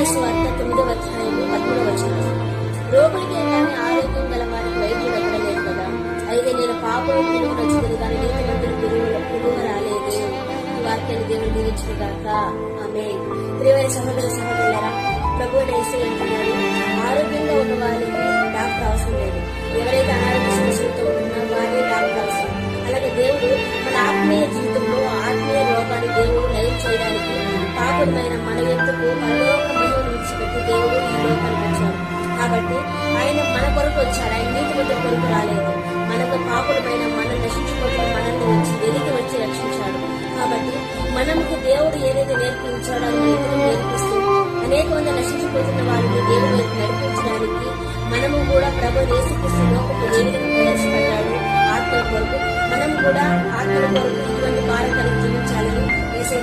మత్తయి సువార్త 9:13. రోగులకి కానీ ఆరోగ్యం గల వారికి వైద్యుడు ఎక్కడ లేదు కదా, అయితే నేను పాపలు తిరుగు నచ్చుతుంది కానీ నీతిమంతులు తిరుగు రాలేదు. ఈ వాక్యాన్ని దేవుడు దీవించుగాక. ఆమేన్. ప్రియమైన సహోదర సహోదరులారా, ప్రభువు యేసు అంటున్నాడు, ఆరోగ్యంగా ఉన్న వారికి డాక్టర్ అవసరం లేదు. ఎవరైతే అనారోగ్య సమస్యలతో ఉంటున్నా వారే డాక్టర్ అవసరం. అలాగే దేవుడు మన ఆత్మీయ జీవితంలో ఆత్మీయ రోగాన్ని దేవుడు నయం చేయడానికి పాపులమైన మన ఎందుకు పరలోక మహిమను విడిచిపెట్టి దేవుడు ఈ లోకానికి వచ్చాడు. కాబట్టి ఆయన మన కొరకు వచ్చాడు. ఆయన నీతిమంతుల కొరకు రాలేదు. మనకు పాపులమైన మనం నశించుకోవడం మనల్ని వచ్చి వెలికి వచ్చి రక్షించాడు. కాబట్టి మనకు దేవుడు ఏదైతే నేర్పించాడో అది నేర్పిస్తూ అనేక మంది నశించిపోతున్న వారిని దేవుడు నడిపించడానికి మనము కూడా ప్రభు యేసుక్రీస్తు లోకపు ఏ విధంగా ప్రవేశపడ్డాడు ఆత్మల కొరకు, మనం కూడా ఆత్మల కొరకు ఇటువంటి భారం కలిగి జీవించాలని యేసయ్య